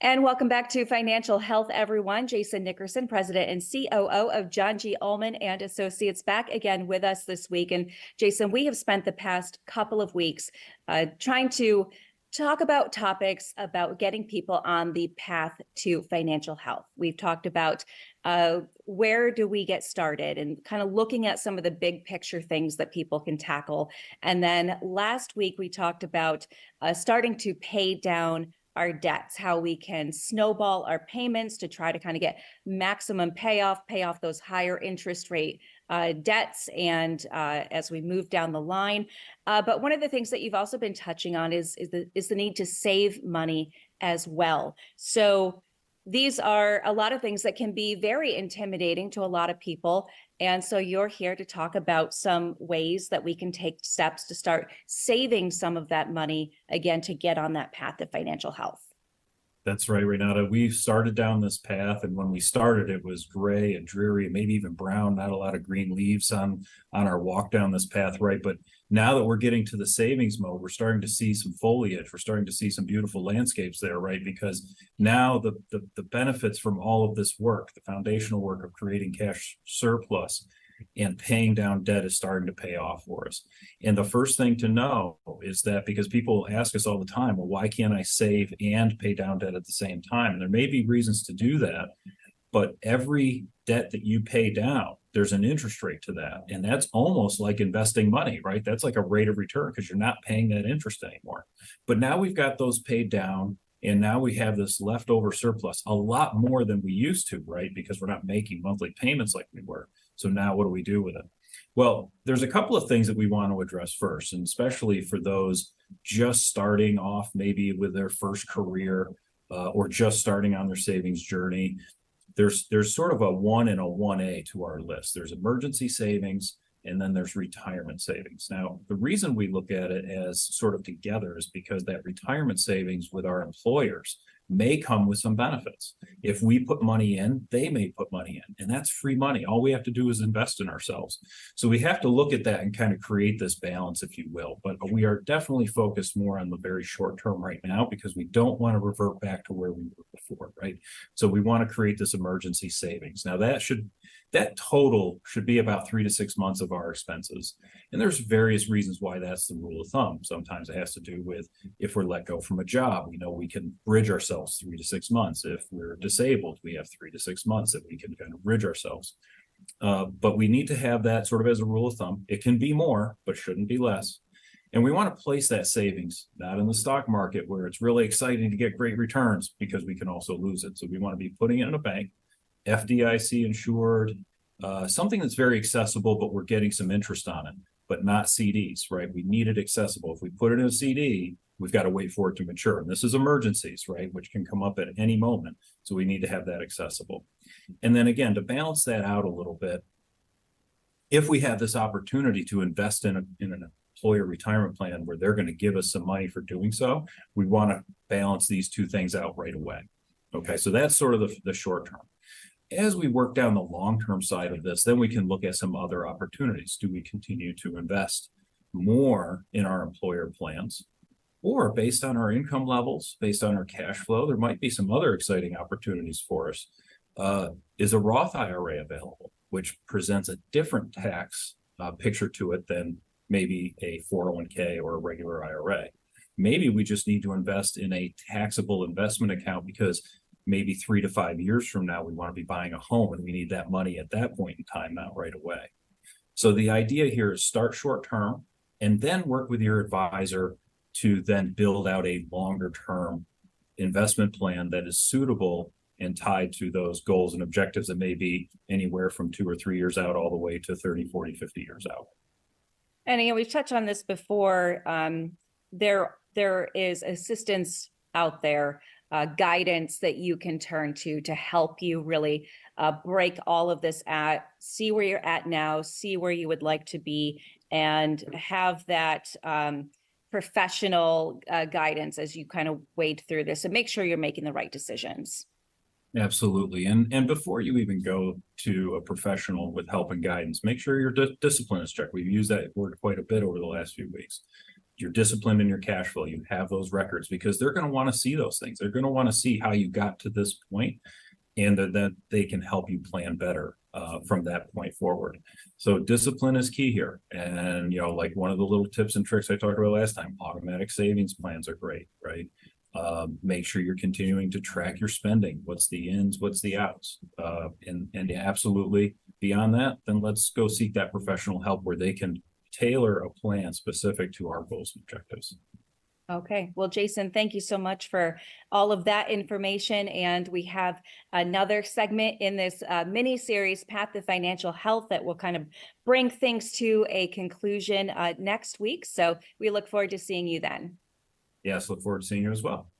And welcome back to Financial Health, everyone. Jason Nickerson, President and COO of John G. Ullman and Associates, back again with us this week. And Jason, we have spent the past couple of weeks trying to talk about topics about getting people on the path to financial health. We've talked about where do we get started and kind of looking at some of the big picture things that people can tackle. And then last week, we talked about starting to pay down our debts, how we can snowball our payments to try to kind of get maximum payoff, pay off those higher interest rate debts, and as we move down the line. But one of the things that you've also been touching on is the need to save money as well. So these are a lot of things that can be very intimidating to a lot of people. And so you're here to talk about some ways that we can take steps to start saving some of that money, again, to get on that path of financial health. That's right, Renata. We started down this path, and when we started, it was gray and dreary, maybe even brown, not a lot of green leaves on our walk down this path, right? But now that we're getting to the savings mode, we're starting to see some foliage. We're starting to see some beautiful landscapes there, right? Because now the benefits from all of this work, the foundational work of creating cash surplus and paying down debt is starting to pay off for us. And the first thing to know is that, because people ask us all the time, well, why can't I save and pay down debt at the same time? And there may be reasons to do that, but every debt that you pay down, there's an interest rate to that. And that's almost like investing money, right? That's like a rate of return because you're not paying that interest anymore. But now we've got those paid down, and now we have this leftover surplus, a lot more than we used to, right? Because we're not making monthly payments like we were. So now what do we do with it? Well, there's a couple of things that we want to address first, and especially for those just starting off maybe with their first career or just starting on their savings journey. There's sort of a 1 and a 1A to our list. There's emergency savings, and then there's retirement savings. Now, the reason we look at it as sort of together is because that retirement savings with our employers may come with some benefits. If we put money in, they may put money in, and that's free money. All we have to do is invest in ourselves. So we have to look at that and kind of create this balance, if you will. But we are definitely focused more on the very short term right now because we don't want to revert back to where we were before, right? So we want to create this emergency savings. Now that total should be about 3 to 6 months of our expenses. And there's various reasons why that's the rule of thumb. Sometimes it has to do with if we're let go from a job, we know we can bridge ourselves 3 to 6 months. If we're disabled, we have 3 to 6 months that we can kind of bridge ourselves. But we need to have that sort of as a rule of thumb. It can be more, but shouldn't be less. And we want to place that savings, not in the stock market where it's really exciting to get great returns because we can also lose it. So we want to be putting it in a bank, FDIC insured, something that's very accessible, but we're getting some interest on it, but not CDs, right? We need it accessible. If we put it in a CD, we've got to wait for it to mature. And this is emergencies, right? Which can come up at any moment. So we need to have that accessible. And then again, to balance that out a little bit, if we have this opportunity to invest in an employer retirement plan where they're going to give us some money for doing so, we want to balance these two things out right away. Okay, so that's sort of the short term. As we work down the long-term side of this, then we can look at some other opportunities. Do we continue to invest more in our employer plans? Or based on our income levels, based on our cash flow, there might be some other exciting opportunities for us. Is a Roth IRA available, which presents a different tax picture to it than maybe a 401k or a regular IRA? Maybe we just need to invest in a taxable investment account because maybe 3 to 5 years from now, we want to be buying a home and we need that money at that point in time, not right away. So the idea here is start short term and then work with your advisor to then build out a longer term investment plan that is suitable and tied to those goals and objectives that may be anywhere from 2 or 3 years out all the way to 30, 40, 50 years out. And we've touched on this before. There is assistance out there, guidance that you can turn to help you really break all of this see where you're at now, see where you would like to be, and have that professional guidance as you kind of wade through this and make sure you're making the right decisions. Absolutely. And before you even go to a professional with help and guidance, make sure your discipline is checked. We've used that word quite a bit over the last few weeks. you're disciplined in your cash flow, you have those records, because they're going to want to see those things. They're going to want to see how you got to this point, and that they can help you plan better from that point forward. So discipline is key here. And, like one of the little tips and tricks I talked about last time, automatic savings plans are great, right? Make sure you're continuing to track your spending. What's the ins, what's the outs? And absolutely beyond that, then let's go seek that professional help where they can tailor a plan specific to our goals and objectives. Okay. Well, Jason, thank you so much for all of that information. And we have another segment in this mini series, Path to Financial Health, that will kind of bring things to a conclusion next week. So we look forward to seeing you then. Yes, look forward to seeing you as well.